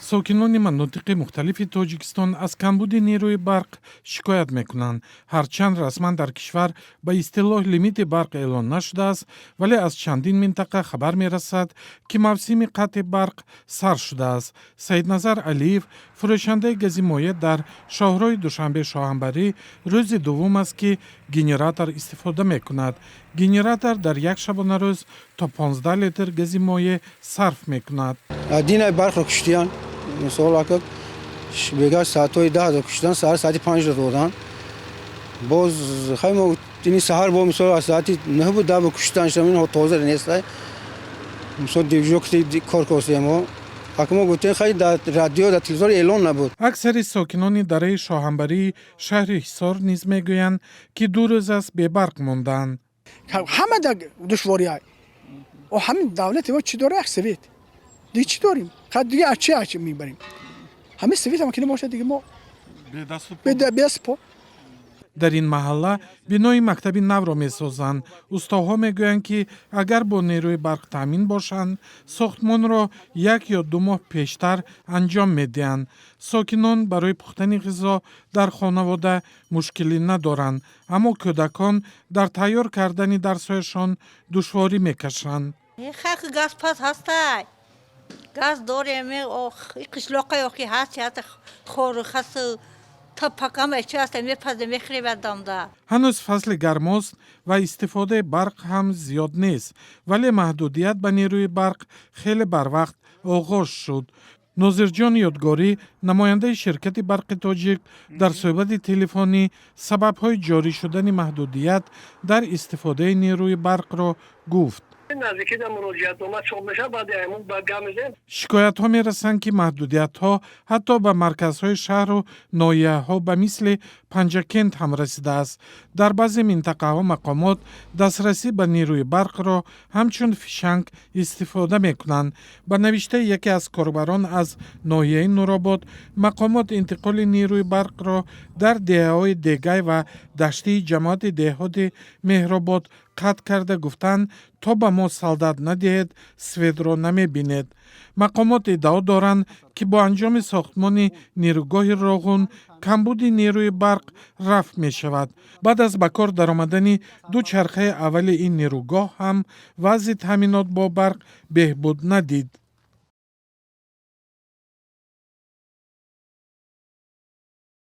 сокинони манотиқи мухталифи тоҷикистон аз камбуди нерӯи барқ шикоят мекунанд. Ҳарчанд расман дар кишвар ба истилоҳ лимити барқ эълон нашудааст, вале аз чандин минтақа хабар мерасад, ки мавсими қатъи барқ сар шудааст. Саидназар Алиев, фурӯшандаи гази моеъ дар шоҳроҳи Душанбе Шоҳанбарӣ, рӯзи дуввум аст, ки генератор истифода мекунад. Генератор дар як шабонарӯз то 15 литр гази моеъ сарф мекунад. Динай барқро куштиян, мисол акак бега соатҳои 10 куштан, соати 5 додан. Боз хаймо тини саҳар бо мисол аз соати 9 10 куштан шамин тоза нестай. Мисол дивжокти кор косемо. Акмо гутен хай дар радио дар телевизор эълон набуд. аксари сокинони дараи Шоҳанбарии шаҳри Ҳисор низ мегӯянд, ки ду рӯз аст бебарқ монданд. ҳама дар душвориай. ҳамин давлати мо чӣ дора як совет. Дига чӣ дорим? Хад дига ачи мебарим. ҳамин совет ҳам ки набошад дига мо бедаст по. дар ин маҳалла бинои мактаби навро месозанд. устоҳо мегӯянд, ки агар бо нерӯи барқ таъмин бошанд, сохтмонро 1 ё 2 моҳ пештар анҷом медиҳанд. сокинон барои пухтани ғизо дар хонавода мушкилӣ надоранд, аммо кӯдакон дар тайёр кардани дарсҳояшон душворӣ мекашанд. خاک گاز پس هستی گاز داریم او قشلاقی او که هستی هست خور خس تا پکم چه هست میپز میخری بدم دا ҳанӯз фасли гармост ва истифодаи барқ ҳам зиёд нест, вале маҳдудият ба нерӯи барқ хеле барвақт оғоз шуд. нозирҷон ёдгорӣ, намояндаи ширкати барқи тоҷик, дар суҳбати телефонӣ сабабҳои ҷорӣ шудани маҳдудият дар истифодаи нерӯи барқро гуфт. шикоятҳо мерасанд, ки маҳдудиятҳо ҳатто ба марказҳои шаҳру ноҳияҳо ба мисли Панҷакент ҳам расидааст. дар баъзе минтақаҳо мақомот дастрасӣ ба нерӯи барқро ҳамчун фишанг истифода мекунанд. ба навиштаи яке аз корбарон аз ноҳияи Нуробод, мақомот интиқоли нерӯи барқро дар деҳаҳои Дегай ва даштии ҷамоати деҳоти Меҳробод қатъ карда гуфтанд, то ба мо салдат надиҳед, светро намебинед. мақомот иддао доранд, ки бо анҷоми сохтмони нерӯгоҳи Роғун камбуди нерӯи барқ рафъ мешавад. баъд аз ба кор даромадани ду чархаи аввали ин нерӯгоҳ ҳам вазъи таъминот бо барқ беҳбуд надид.